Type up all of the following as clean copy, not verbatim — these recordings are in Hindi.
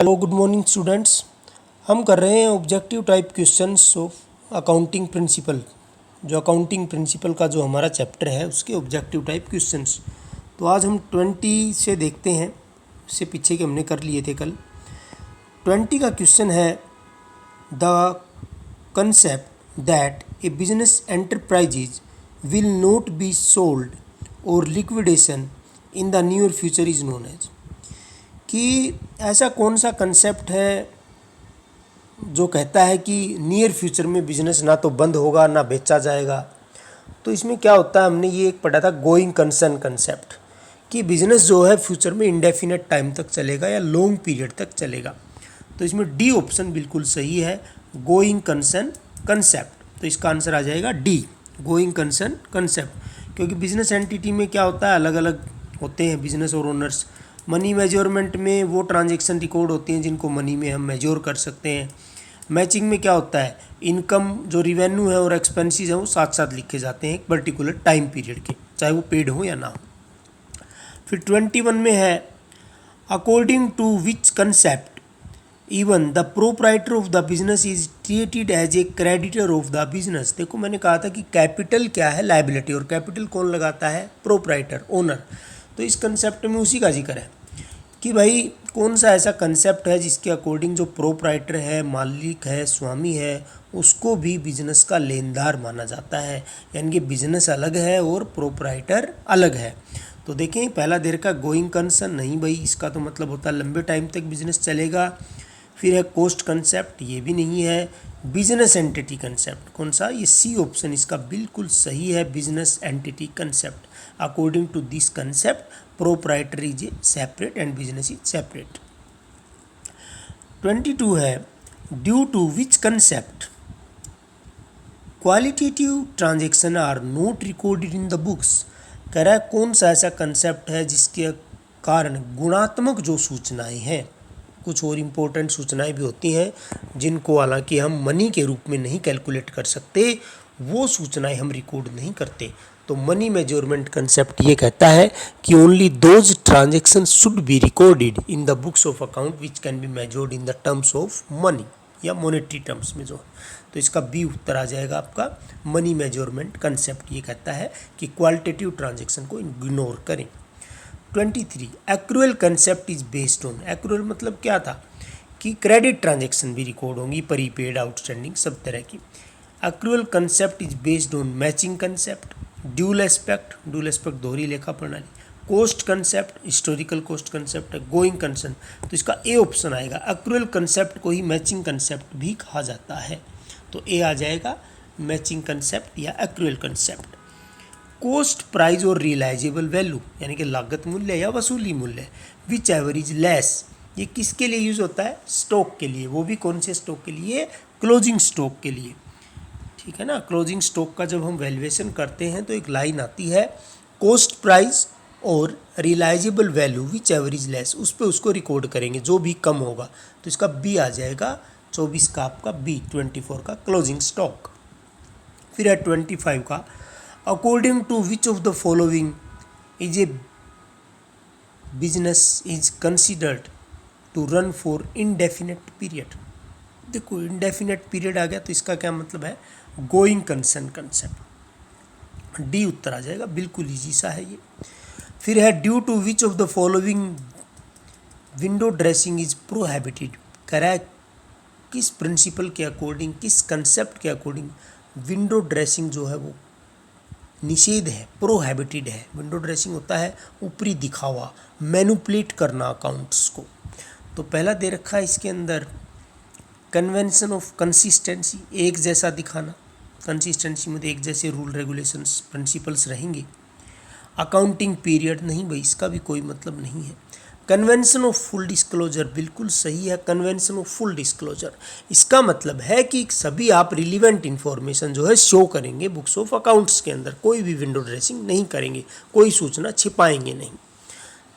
Hello good morning students. हम कर रहे हैं objective type questions of accounting principle. जो अकाउंटिंग प्रिंसिपल का जो हमारा चैप्टर है उसके ऑब्जेक्टिव टाइप क्वेश्चंस। तो आज हम 20 से देखते हैं, इससे पीछे के हमने कर लिए थे कल। 20 का क्वेश्चन है the concept that a business enterprises will not be sold और liquidation in the near future is known as. कि ऐसा कौन सा कंसेप्ट है जो कहता है कि नियर फ्यूचर में बिजनेस ना तो बंद होगा ना बेचा जाएगा। तो इसमें क्या होता है, हमने ये एक पढ़ा था गोइंग कंसर्न कंसेप्ट, कि बिजनेस जो है फ्यूचर में इंडेफिनेट टाइम तक चलेगा या लॉन्ग पीरियड तक चलेगा। तो इसमें डी ऑप्शन बिल्कुल सही है, गोइंग कंसर्न कंसेप्ट। तो इसका आंसर आ जाएगा डी, गोइंग कंसर्न कंसेप्ट। क्योंकि बिजनेस एंटिटी में क्या होता है, अलग अलग होते हैं बिजनेस और ओनर्स। मनी मेजरमेंट में वो ट्रांजैक्शन रिकॉर्ड होती हैं जिनको मनी में हम मेजर कर सकते हैं। मैचिंग में क्या होता है, इनकम जो रिवेन्यू है और एक्सपेंसेस हैं वो साथ साथ लिखे जाते हैं एक पर्टिकुलर टाइम पीरियड के, चाहे वो पेड हो या ना हो। फिर 21 में है according to which concept even the proprietor of the business is treated as a creditor of the business. देखो मैंने कहा था कि कैपिटल क्या है, लायबिलिटी, और कैपिटल कौन लगाता है, प्रोप्राइटर, ओनर। तो इस कंसेप्ट में उसी का जिक्र है कि भाई कौन सा ऐसा कंसेप्ट है जिसके अकॉर्डिंग जो प्रोप्राइटर है, मालिक है, स्वामी है, उसको भी बिजनेस का लेनदार माना जाता है। यानी कि बिजनेस अलग है और प्रोप्राइटर अलग है। तो देखें पहला देर का गोइंग कंसर्न नहीं भाई, इसका तो मतलब होता है लंबे टाइम तक बिजनेस चलेगा। फिर है कोस्ट कंसेप्ट, ये भी नहीं है। बिजनेस एंटिटी कंसेप्ट कौन सा, ये सी ऑप्शन इसका बिल्कुल सही है, business entity concept. According to this concept proprietor is a separate and business is separate. 22 है due to which concept qualitative transaction are not recorded in the books. कह रहा है कौन सा ऐसा कंसेप्ट है जिसके कारण गुणात्मक जो सूचनाएं हैं, कुछ और इम्पोर्टेंट सूचनाएं भी होती हैं जिनको हालांकि हम मनी के रूप में नहीं कैलकुलेट कर सकते, वो सूचनाएं हम रिकॉर्ड नहीं करते। तो मनी मेजरमेंट कंसेप्ट ये कहता है कि only those transaction should be recorded in the books of account which can be measured in the terms of money या मॉनेटरी टर्म्स में जो। तो इसका बी उत्तर आ जाएगा आपका, मनी मेजरमेंट कंसेप्ट ये कहता है कि क्वालिटेटिव ट्रांजेक्शन को इग्नोर करें। 23 accrual concept is based on, accrual मतलब क्या था कि क्रेडिट ट्रांजेक्शन भी रिकॉर्ड होंगी, प्रीपेड, आउटस्टैंडिंग, सब तरह की। Accrual concept is based on matching concept, dual aspect, dual aspect दोहरी लेखा प्रणाली, cost concept, historical cost concept है, गोइंग कंसर्न। तो इसका ए ऑप्शन आएगा, एक्रूअल कंसेप्ट को ही मैचिंग कंसेप्ट भी कहा जाता है। तो ए आ जाएगा, मैचिंग कंसेप्ट या एक्रूअल कंसेप्ट। कोस्ट प्राइस और रियलाइजेबल वैल्यू यानी कि लागत मूल्य या वसूली मूल्य, विच एवर इज लेस, ये किसके लिए यूज होता है, स्टॉक के लिए। वो भी कौन से स्टॉक के लिए, क्लोजिंग स्टॉक के लिए, ठीक है ना। क्लोजिंग स्टॉक का जब हम वैल्यूएशन करते हैं तो एक लाइन आती है कोस्ट प्राइस और realisable value whichever is less, उस पर उसको रिकॉर्ड करेंगे जो भी कम होगा। तो इसका बी आ जाएगा, 24 का आपका बी, 24 का क्लोजिंग स्टॉक। फिर है 25 का according to which of the following is a business is considered to run for indefinite period. देखो इनडेफिनेट पीरियड आ गया तो इसका क्या मतलब है, गोइंग कंसर्न कंसेप्ट, डी उत्तर आ जाएगा, बिल्कुल इजी सा है ये। फिर है due to which of the following window dressing is prohibited. कह रहा है किस प्रिंसिपल के अकॉर्डिंग, किस कंसेप्ट के अकॉर्डिंग विंडो ड्रेसिंग जो है वो निषेध है, प्रोहिबिटेड है। विंडो ड्रेसिंग होता है ऊपरी दिखावा, मैनिपुलेट करना अकाउंट्स को। तो पहला दे रखा है इसके अंदर कन्वेंशन ऑफ कंसिस्टेंसी, एक जैसा दिखाना, कंसिस्टेंसी में एक जैसे रूल रेगुलेशंस प्रिंसिपल्स रहेंगे। अकाउंटिंग पीरियड नहीं भाई, इसका भी कोई मतलब नहीं है। कन्वेंशन ऑफ फुल डिस्क्लोजर बिल्कुल सही है, कन्वेंशन ऑफ फुल डिस्क्लोजर, इसका मतलब है कि सभी आप रिलीवेंट इन्फॉर्मेशन जो है शो करेंगे बुक्स ऑफ अकाउंट्स के अंदर, कोई भी विंडो ड्रेसिंग नहीं करेंगे, कोई सूचना छिपाएंगे नहीं।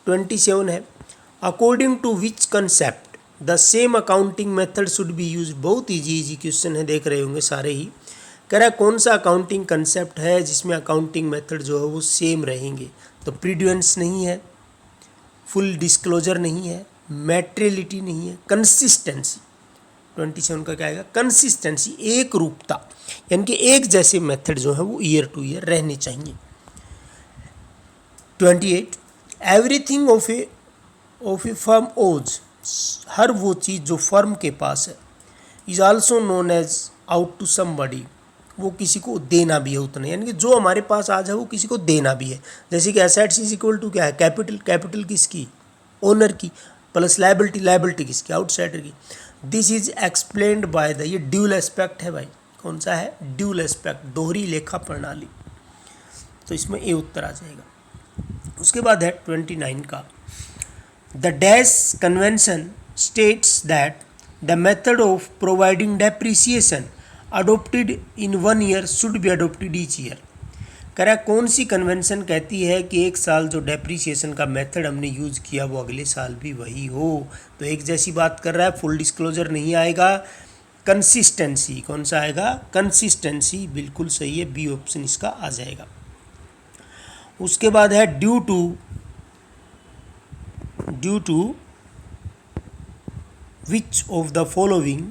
27 है according to which concept the same accounting method should be use. बहुत इजी क्वेश्चन है, देख रहे होंगे सारे ही। कह रहा है कौन सा अकाउंटिंग कंसेप्ट है जिसमें अकाउंटिंग मेथड जो है वो सेम रहेंगे। तो प्रीडुएंस नहीं है, फुल डिस्क्लोजर नहीं है, मैटेरियलिटी नहीं है, कंसिस्टेंसी। 27 का क्या आएगा, कंसिस्टेंसी, एक रूपता, यानी कि एक जैसे मेथड जो है वो ईयर टू ईयर रहने चाहिए। 28 एवरीथिंग ऑफ ए फर्म ओज, हर वो चीज़ जो फर्म के पास है, is also known as out to somebody, वो किसी को देना भी है उतना, यानी कि जो हमारे पास आज है वो किसी को देना भी है। जैसे कि एसेट्स इज इक्वल टू क्या है, कैपिटल, कैपिटल किसकी, ओनर की, प्लस लायबिलिटी, लायबिलिटी किसकी, आउटसाइडर की। This is explained by the, ये ड्यूल एस्पेक्ट है भाई, कौन सा है, ड्यूल एस्पेक्ट, दोहरी लेखा प्रणाली। तो इसमें ए उत्तर आ जाएगा। उसके बाद है 29 का, the dash convention states that the method of providing depreciation adopted in 1 year should be adopted each year. कह रहा है कौन सी कन्वेंशन कहती है कि एक साल जो डेप्रिसिएशन का मेथड हमने यूज़ किया वो अगले साल भी वही हो। तो एक जैसी बात कर रहा है, फुल डिस्क्लोजर नहीं आएगा, कंसिस्टेंसी, कौन सा आएगा, कंसिस्टेंसी, बिल्कुल सही है, बी ऑप्शन इसका आ जाएगा। उसके बाद है due to which of the following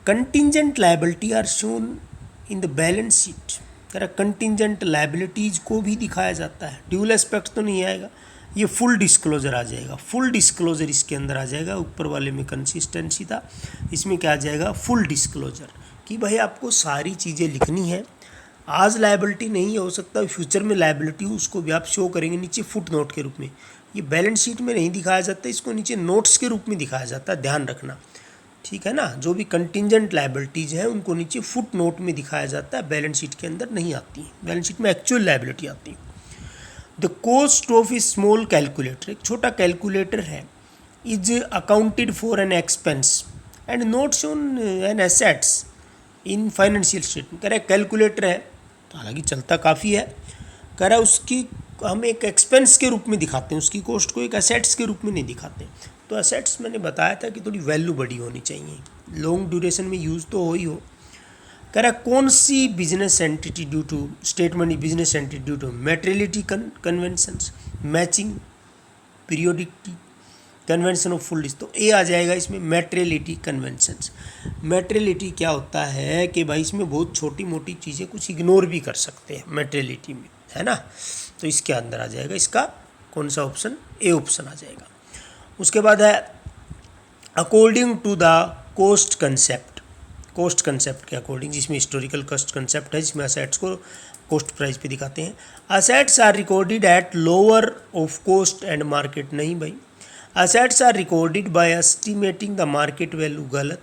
contingent liability are shown in the balance sheet. कह रहा कंटिंजेंट लायबिलिटीज को भी दिखाया जाता है, ड्यूल एस्पेक्ट तो नहीं आएगा, ये फुल डिस्क्लोजर आ जाएगा, फुल डिस्क्लोजर इसके अंदर आ जाएगा। ऊपर वाले में कंसिस्टेंसी था, इसमें क्या आ जाएगा, फुल डिस्क्लोजर, कि भाई आपको सारी चीज़ें लिखनी है। आज लायबिलिटी नहीं हो सकता फ्यूचर में लायबिलिटी हो, उसको भी आप शो करेंगे नीचे फुट नोट के रूप में। ये बैलेंस शीट में नहीं दिखाया जाता, इसको नीचे नोट्स के रूप में दिखाया जाता है, ध्यान रखना, ठीक है ना। जो भी कंटिंजेंट लायबिलिटीज़ है उनको नीचे फुट नोट में दिखाया जाता है, बैलेंस शीट के अंदर नहीं आती है, बैलेंस शीट में एक्चुअल लायबिलिटी आती है। The cost of a small calculator, एक छोटा कैलकुलेटर है, is accounted for an expense and not shown an assets in financial statement. कह रहा है कैलकुलेटर है, तो हालांकि चलता काफ़ी है, कह रहा है उसकी हम एक एक्सपेंस के रूप में दिखाते हैं, उसकी कॉस्ट को एक एसेट्स के रूप में नहीं दिखाते। तो एसेट्स मैंने बताया था कि थोड़ी वैल्यू बड़ी होनी चाहिए, लॉन्ग ड्यूरेशन में यूज़ तो हो ही हो। कह रहा कौन सी business entity due to statement, business entity due to materiality conventions, matching, periodicity, convention of full, तो ए आ जाएगा इसमें, मैटेरियलिटी कन्वेंशंस। मैटेरियलिटी क्या होता है कि भाई इसमें बहुत छोटी मोटी चीज़ें कुछ इग्नोर भी कर सकते हैं मैटेरियलिटी में, है ना। तो इसके अंदर आ जाएगा इसका कौन सा ऑप्शन, ए ऑप्शन आ जाएगा। उसके बाद है according to the cost concept, cost concept के अकॉर्डिंग, जिसमें हिस्टोरिकल कॉस्ट कंसेप्ट है, जिसमें असेट्स को कॉस्ट प्राइस पे दिखाते हैं। Assets are recorded at lower of cost and market, नहीं भाई, assets are recorded by estimating the market value, गलत,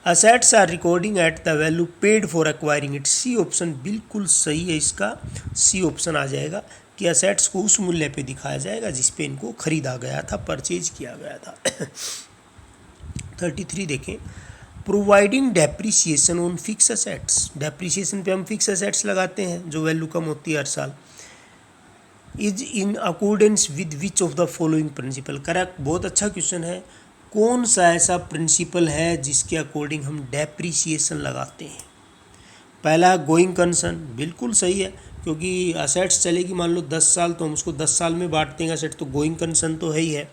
assets are recording at the value paid for acquiring it, C option बिल्कुल सही है इसका, सी ऑप्शन आ जाएगा कि असेट्स को उस मूल्य पे दिखाया जाएगा जिस पे इनको खरीदा गया था, परचेज किया गया था। 33 देखें, providing depreciation on fix assets, depreciation पे हम फिक्स असेट्स लगाते हैं जो वैल्यू कम होती है हर साल, is in accordance with which of the following principle. Correct, बहुत अच्छा क्वेश्चन है, कौन सा ऐसा प्रिंसिपल है जिसके अकॉर्डिंग हम डेप्रिसिएशन लगाते हैं। पहला गोइंग कंसर्न, बिल्कुल सही है, क्योंकि असेट्स चलेगी मान लो 10 साल, तो हम उसको 10 साल में बांटते हैं असेट, तो गोइंग कंसर्न तो है ही है।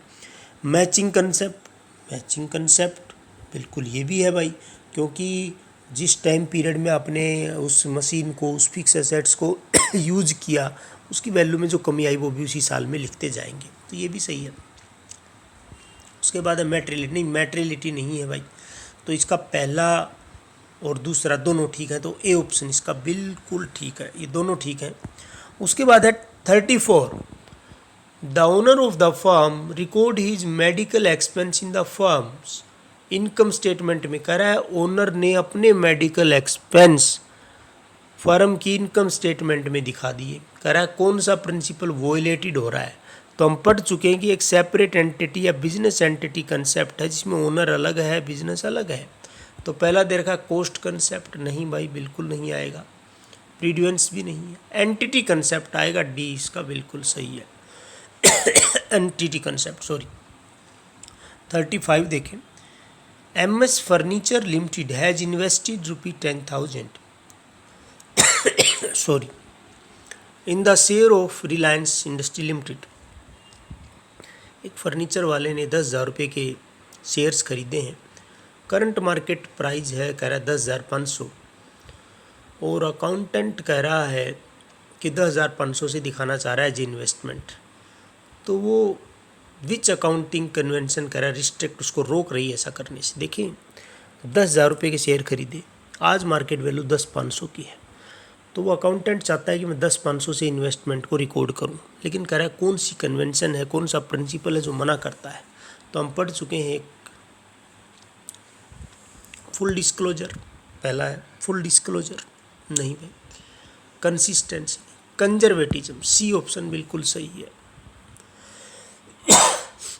मैचिंग कंसेप्ट, मैचिंग कंसेप्ट बिल्कुल ये भी है भाई, क्योंकि जिस टाइम पीरियड में आपने उस मशीन को, उस फिक्स एसेट्स को यूज किया, उसकी वैल्यू में जो कमी आई वो भी उसी साल में लिखते जाएंगे, तो ये भी सही है। उसके बाद है मैटेरियलिटी, नहीं मैटेरियलिटी नहीं है भाई, तो इसका पहला और दूसरा दोनों ठीक है, तो ए ऑप्शन इसका बिल्कुल ठीक है, ये दोनों ठीक है। उसके बाद है 34, the owner of the firm record his medical expense in the firms income statement में। कह रहा है ओनर ने अपने मेडिकल एक्सपेंस फर्म की इनकम स्टेटमेंट में दिखा दिए। कह रहा है कौन सा प्रिंसिपल वोलेटेड हो रहा है, तो हम पढ़ चुके हैं कि एक सेपरेट एंटिटी या बिजनेस एंटिटी कंसेप्ट है जिसमें ओनर अलग है, बिजनेस अलग है। तो पहला दे रखा कॉस्ट कंसेप्ट, नहीं भाई बिल्कुल नहीं आएगा, प्रीड्यूएंस भी नहीं है, एंटिटी कंसेप्ट आएगा, डी इसका बिल्कुल सही है। Entity concept, sorry. 35 देखें, MS furniture limited has invested ₹10,000 sorry in the share of Reliance Industry Limited एक फर्नीचर वाले ने 10,000 रुपये के शेयर्स खरीदे हैं। करंट मार्केट प्राइस है कह रहा है 10,500 और अकाउंटेंट कह रहा है कि 10,500 से दिखाना चाह रहा है जी इन्वेस्टमेंट। तो वो विच अकाउंटिंग कन्वेंशन कह रहा है रिस्ट्रिक्ट, उसको रोक रही है ऐसा करने से। देखिए 10,000 रुपये के शेयर खरीदे, आज मार्केट वैल्यू 10,500 की है, तो वो अकाउंटेंट चाहता है कि मैं 10,500 से इन्वेस्टमेंट को रिकॉर्ड करूं, लेकिन कह रहा है कौन सी कन्वेंशन है, कौन सा प्रिंसिपल है जो मना करता है। तो हम पढ़ चुके हैं, एक फुल डिस्क्लोजर पहला है, फुल डिस्क्लोजर नहीं भाई, कंसिस्टेंसी, कंजर्वेटिज्म, सी ऑप्शन बिल्कुल सही है,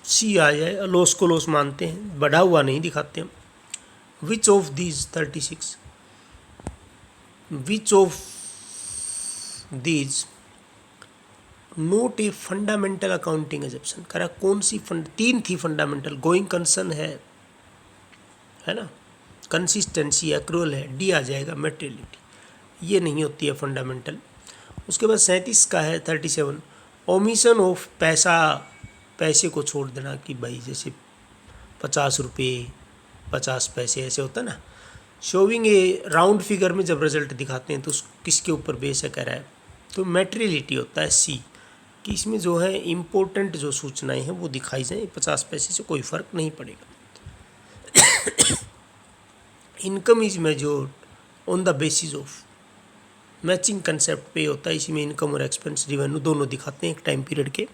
सी आ जाए। लॉस को लॉस मानते हैं, बढ़ा हुआ नहीं दिखाते हम। Which of these 36 which of these note a fundamental accounting assumption, कह रहा कौन सी तीन थी फंडामेंटल, गोइंग कंसर्न है ना, कंसिस्टेंसी एक्रूअल है, डी आ जाएगा मेटेरियलिटी, ये नहीं होती है फंडामेंटल। उसके बाद 37 का है 37 ओमिशन ऑफ पैसे को छोड़ देना, कि भाई जैसे 50 रुपये 50 पैसे ऐसे होता है ना, शोविंग ए राउंड फिगर में जब रिजल्ट दिखाते हैं तो किसके ऊपर बेस है कह रहा है, तो मेटेरियलिटी होता है सी, कि इसमें जो है इम्पोर्टेंट जो सूचनाएं हैं वो दिखाई जाए, 50 पैसे से कोई फ़र्क नहीं पड़ेगा। Income is measured on the basis of, matching concept पे होता है, इसी में इनकम और एक्सपेंस रिवेन्यू दोनों दिखाते हैं एक टाइम पीरियड के।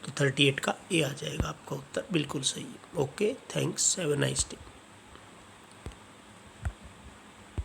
तो 38 का ए आ जाएगा आपका उत्तर, बिल्कुल सही है। Okay, thanks, have a nice day.